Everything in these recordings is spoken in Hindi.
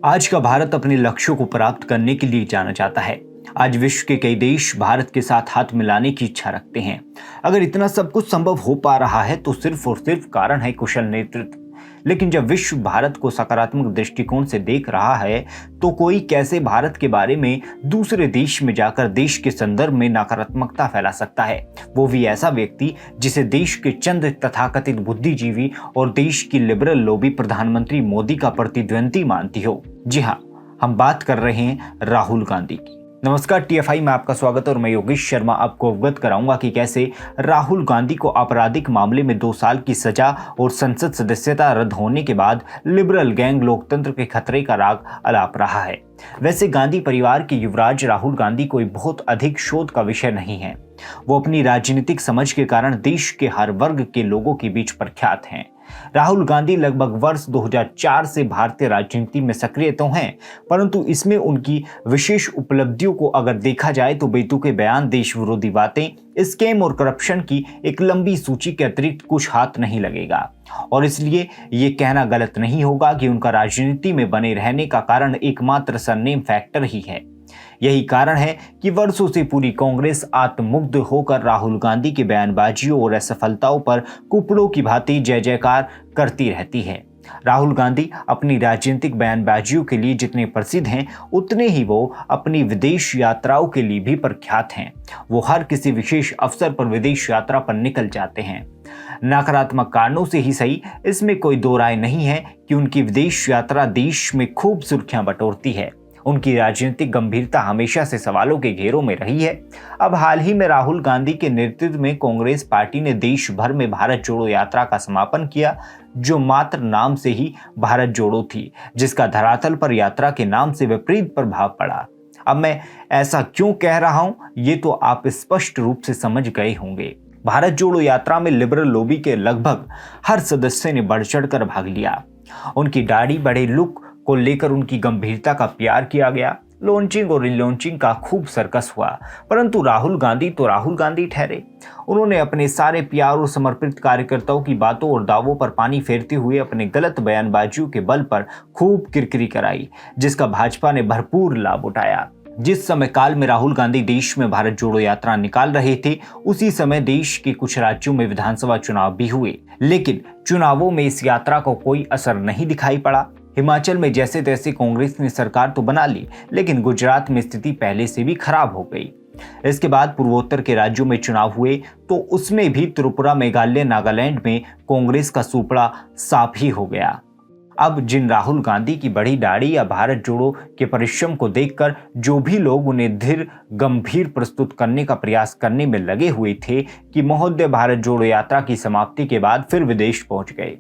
आज का भारत अपने लक्ष्यों को प्राप्त करने के लिए जाना जाता है। आज विश्व के कई देश भारत के साथ हाथ मिलाने की इच्छा रखते हैं। अगर इतना सब कुछ संभव हो पा रहा है तो सिर्फ और सिर्फ कारण है कुशल नेतृत्व। लेकिन जब विश्व भारत को सकारात्मक दृष्टिकोण से देख रहा है तो कोई कैसे भारत के बारे में दूसरे देश में जाकर देश के संदर्भ में नकारात्मकता फैला सकता है, वो भी ऐसा व्यक्ति जिसे देश के चंद तथाकथित बुद्धिजीवी और देश की लिबरल लॉबी प्रधानमंत्री मोदी का प्रतिद्वंदी मानती हो। जी हाँ, हम बात कर रहे हैं राहुल गांधी की। नमस्कार टीएफआई में आपका स्वागत है और मैं योगेश शर्मा आपको अवगत कराऊंगा कि कैसे राहुल गांधी को आपराधिक मामले में 2 साल की सजा और संसद सदस्यता रद्द होने के बाद लिबरल गैंग लोकतंत्र के खतरे का राग अलाप रहा है। वैसे गांधी परिवार के युवराज राहुल गांधी कोई बहुत अधिक शोध का विषय नहीं है। वो अपनी राजनीतिक समझ के कारण देश के हर वर्ग के लोगों के बीच प्रख्यात हैं। राहुल गांधी लगभग वर्ष 2004 से भारतीय राजनीति में सक्रिय तो हैं, परंतु इसमें उनकी विशेष उपलब्धियों को अगर देखा जाए तो बेतुके बयान, देश विरोधी बातें, स्कैम और करप्शन की एक लंबी सूची के अतिरिक्त कुछ हाथ नहीं लगेगा। और इसलिए ये कहना गलत नहीं होगा कि उनका राजनीति में बने रहने का कारण एकमात्र सरनेम फैक्टर ही है। यही कारण है कि वर्षों से पूरी कांग्रेस आत्ममुग्ध होकर राहुल गांधी की बयानबाजियों और असफलताओं पर कुपड़ों की भांति जय जयकार करती रहती है। राहुल गांधी अपनी राजनीतिक बयानबाजियों के लिए जितने प्रसिद्ध हैं, उतने ही वो अपनी विदेश यात्राओं के लिए भी प्रख्यात हैं। वो हर किसी विशेष अवसर पर विदेश यात्रा पर निकल जाते हैं। नकारात्मक कारणों से ही सही, इसमें कोई दो राय नहीं है कि उनकी विदेश यात्रा देश में खूब सुर्खियां बटोरती है। उनकी राजनीतिक गंभीरता हमेशा से सवालों के घेरों में रही है। अब हाल ही में राहुल गांधी के नेतृत्व में कांग्रेस पार्टी ने देश भर में भारत जोड़ो यात्रा का समापन किया, जो मात्र नाम से ही भारत जोड़ो थी, जिसका धरातल पर यात्रा के नाम से विपरीत प्रभाव पड़ा। अब मैं ऐसा क्यों कह रहा हूं, ये तो आप स्पष्ट रूप से समझ गए होंगे। भारत जोड़ो यात्रा में लिबरल लॉबी के लगभग हर सदस्य ने बढ़ चढ़कर भाग लिया। उनकी दाढ़ी बड़े लुक को लेकर उनकी गंभीरता का प्यार किया गया। लॉन्चिंग और रिलॉन्चिंग का खूब सर्कस हुआ, परंतु राहुल गांधी तो राहुल गांधी ठहरे। उन्होंने अपने सारे प्यार और समर्पित कार्यकर्ताओं की बातों और दावों पर पानी फेरते हुए अपने गलत बयानबाजियों के बल पर खूब किरकिरी कराई, जिसका भाजपा ने भरपूर लाभ उठाया। जिस समय काल में राहुल गांधी देश में भारत जोड़ो यात्रा निकाल रहे थे, उसी समय देश के कुछ राज्यों में विधानसभा चुनाव भी हुए, लेकिन चुनावों में इस यात्रा को कोई असर नहीं दिखाई पड़ा। हिमाचल में जैसे तैसे कांग्रेस ने सरकार तो बना ली, लेकिन गुजरात में स्थिति पहले से भी खराब हो गई। इसके बाद पूर्वोत्तर के राज्यों में चुनाव हुए तो उसमें भी त्रिपुरा, मेघालय, नागालैंड में कांग्रेस का सुपड़ा साफ ही हो गया। अब जिन राहुल गांधी की बड़ी दाढ़ी या भारत जोड़ो के परिश्रम को देखकर जो भी लोग उन्हें धीर गंभीर प्रस्तुत करने का प्रयास करने में लगे हुए थे कि महोदय भारत जोड़ो यात्रा की समाप्ति के बाद फिर विदेश पहुंच गए,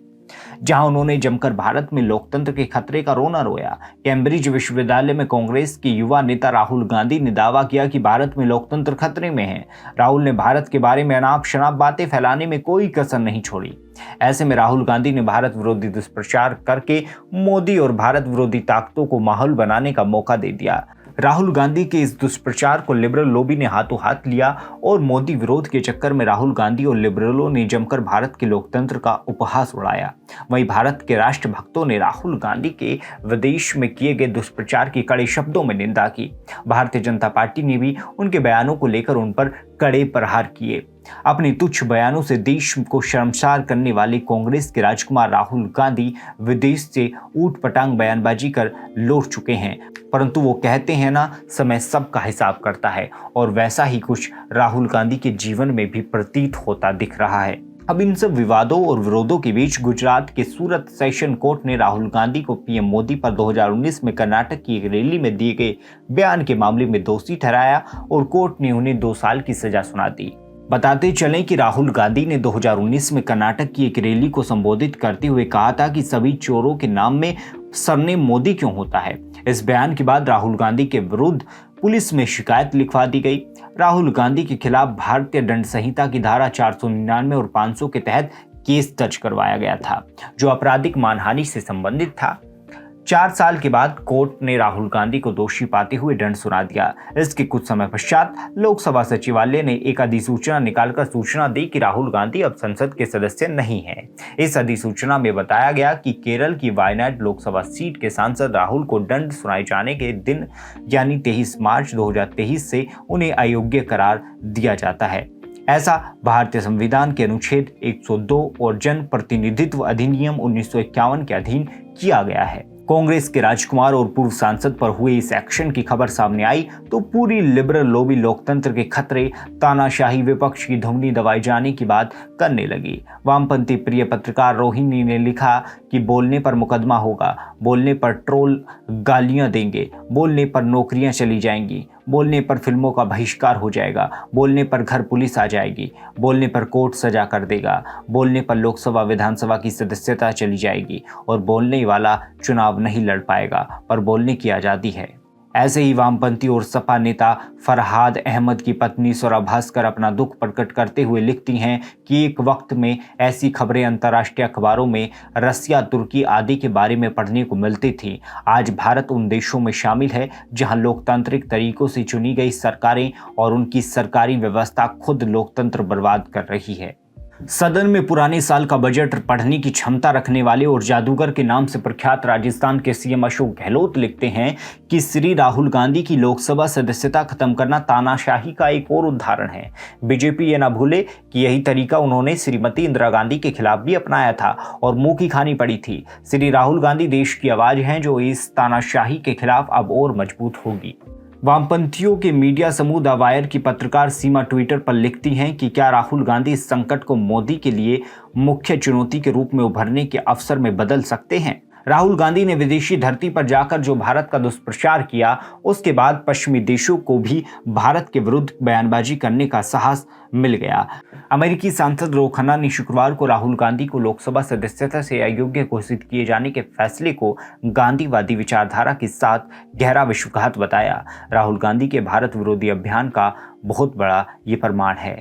जहां उन्होंने जमकर भारत में लोकतंत्र के खतरे का रोना रोया। कैम्ब्रिज विश्वविद्यालय में कांग्रेस के युवा नेता राहुल गांधी ने दावा किया कि भारत में लोकतंत्र खतरे में है। राहुल ने भारत के बारे में अनाप शनाप बातें फैलाने में कोई कसर नहीं छोड़ी। ऐसे में राहुल गांधी ने भारत विरोधी दुष्प्रचार करके मोदी और भारत विरोधी ताकतों को माहौल बनाने का मौका दे दिया। राहुल गांधी के इस दुष्प्रचार को लिबरल लॉबी ने हाथों हाथ लिया और मोदी विरोध के चक्कर में राहुल गांधी और लिबरलों ने जमकर भारत के लोकतंत्र का उपहास उड़ाया। वहीं भारत के राष्ट्रभक्तों ने राहुल गांधी के विदेश में किए गए दुष्प्रचार की कड़े शब्दों में निंदा की। भारतीय जनता पार्टी ने भी उनके बयानों को लेकर उन पर कड़े प्रहार किए। अपने तुच्छ बयानों से देश को शर्मसार करने वाले कांग्रेस के राजकुमार राहुल गांधी विदेश से ऊटपटांग बयानबाजी कर लौट चुके हैं, परंतु वो कहते हैं ना, समय सबका हिसाब करता है, और वैसा ही कुछ राहुल गांधी के जीवन में भी प्रतीत होता दिख रहा है। अब इन सब विवादों और विरोधों के बीच गुजरात के सूरत सेशन कोर्ट ने राहुल गांधी को पीएम मोदी पर 2019 में कर्नाटक की एक रैली में दिए गए बयान के मामले में दोषी ठहराया और कोर्ट ने उन्हें 2 साल की सजा सुना दी। बताते चलें कि राहुल गांधी ने 2019 में कर्नाटक की एक रैली को संबोधित करते हुए कहा था कि सभी चोरों के नाम में सरनेम मोदी क्यों होता है। इस बयान के बाद राहुल गांधी के विरुद्ध पुलिस में शिकायत लिखवा दी गई। राहुल गांधी के खिलाफ भारतीय दंड संहिता की धारा 499 और 500 के तहत केस दर्ज करवाया गया था, जो आपराधिक मानहानि से संबंधित था। 4 साल के बाद कोर्ट ने राहुल गांधी को दोषी पाते हुए दंड सुना दिया। इसके कुछ समय पश्चात लोकसभा सचिवालय ने एक अधिसूचना निकालकर सूचना दी कि राहुल गांधी अब संसद के सदस्य नहीं हैं। इस अधिसूचना में बताया गया कि केरल की वायनाड लोकसभा सीट के सांसद राहुल को दंड सुनाए जाने के दिन यानी 23 मार्च 2023 से उन्हें अयोग्य करार दिया जाता है। ऐसा भारतीय संविधान के अनुच्छेद 102 और जन प्रतिनिधित्व अधिनियम 1951 के अधीन किया गया है। कांग्रेस के राजकुमार और पूर्व सांसद पर हुए इस एक्शन की खबर सामने आई तो पूरी लिबरल लॉबी लोकतंत्र के खतरे, तानाशाही, विपक्ष की धुनी दबाए जाने की बात करने लगी। वामपंथी प्रिय पत्रकार रोहिणी ने लिखा कि बोलने पर मुकदमा होगा, बोलने पर ट्रोल गालियां देंगे, बोलने पर नौकरियां चली जाएंगी, बोलने पर फिल्मों का बहिष्कार हो जाएगा, बोलने पर घर पुलिस आ जाएगी, बोलने पर कोर्ट सजा कर देगा, बोलने पर लोकसभा विधानसभा की सदस्यता चली जाएगी और बोलने वाला चुनाव नहीं लड़ पाएगा, पर बोलने की आज़ादी है। ऐसे ही वामपंथी और सपा नेता फरहाद अहमद की पत्नी स्वरा भास्कर अपना दुख प्रकट करते हुए लिखती हैं कि एक वक्त में ऐसी खबरें अंतर्राष्ट्रीय अखबारों में रसिया, तुर्की आदि के बारे में पढ़ने को मिलती थी। आज भारत उन देशों में शामिल है जहां लोकतांत्रिक तरीकों से चुनी गई सरकारें और उनकी सरकारी व्यवस्था खुद लोकतंत्र बर्बाद कर रही है। सदन में पुराने साल का बजट पढ़ने की क्षमता रखने वाले और जादूगर के नाम से प्रख्यात राजस्थान के सीएम अशोक गहलोत लिखते हैं कि श्री राहुल गांधी की लोकसभा सदस्यता खत्म करना तानाशाही का एक और उदाहरण है। बीजेपी ये ना भूले कि यही तरीका उन्होंने श्रीमती इंदिरा गांधी के खिलाफ भी अपनाया था और मुंह की खानी पड़ी थी। श्री राहुल गांधी देश की आवाज हैं जो इस तानाशाही के खिलाफ अब और मजबूत होगी। वामपंथियों के मीडिया समूह द वायर की पत्रकार सीमा ट्विटर पर लिखती हैं कि क्या राहुल गांधी इस संकट को मोदी के लिए मुख्य चुनौती के रूप में उभरने के अवसर में बदल सकते हैं। राहुल गांधी ने विदेशी धरती पर जाकर जो भारत का दुष्प्रचार किया, उसके बाद पश्चिमी देशों को भी भारत के विरुद्ध बयानबाजी करने का साहस मिल गया। अमेरिकी सांसद रो खन्ना ने शुक्रवार को राहुल गांधी को लोकसभा सदस्यता से अयोग्य घोषित किए जाने के फैसले को गांधीवादी विचारधारा के साथ गहरा विश्वासघात बताया। राहुल गांधी के भारत विरोधी अभियान का बहुत बड़ा ये प्रमाण है।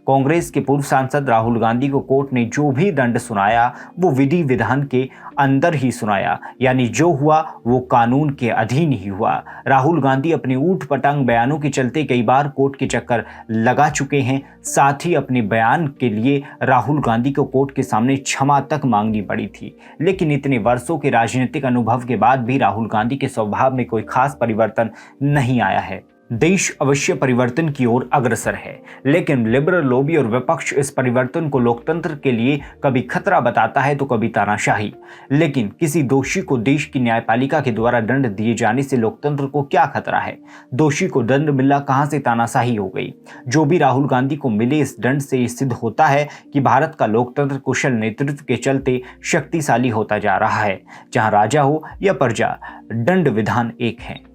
कांग्रेस के पूर्व सांसद राहुल गांधी को कोर्ट ने जो भी दंड सुनाया वो विधि विधान के अंदर ही सुनाया, यानी जो हुआ वो कानून के अधीन ही हुआ। राहुल गांधी अपने ऊट पटांग बयानों के चलते कई बार कोर्ट के चक्कर लगा चुके हैं। साथ ही अपने बयान के लिए राहुल गांधी को कोर्ट के सामने क्षमा तक मांगनी पड़ी थी। लेकिन इतने वर्षों के राजनीतिक अनुभव के बाद भी राहुल गांधी के स्वभाव में कोई खास परिवर्तन नहीं आया है। देश अवश्य परिवर्तन की ओर अग्रसर है, लेकिन लिबरल लॉबी और विपक्ष इस परिवर्तन को लोकतंत्र के लिए कभी खतरा बताता है तो कभी तानाशाही। लेकिन किसी दोषी को देश की न्यायपालिका के द्वारा दंड दिए जाने से लोकतंत्र को क्या खतरा है। दोषी को दंड मिला कहां से तानाशाही हो गई। जो भी राहुल गांधी को मिले इस दंड से सिद्ध होता है कि भारत का लोकतंत्र कुशल नेतृत्व के चलते शक्तिशाली होता जा रहा है। जहां राजा हो या प्रजा, दंड विधान एक है।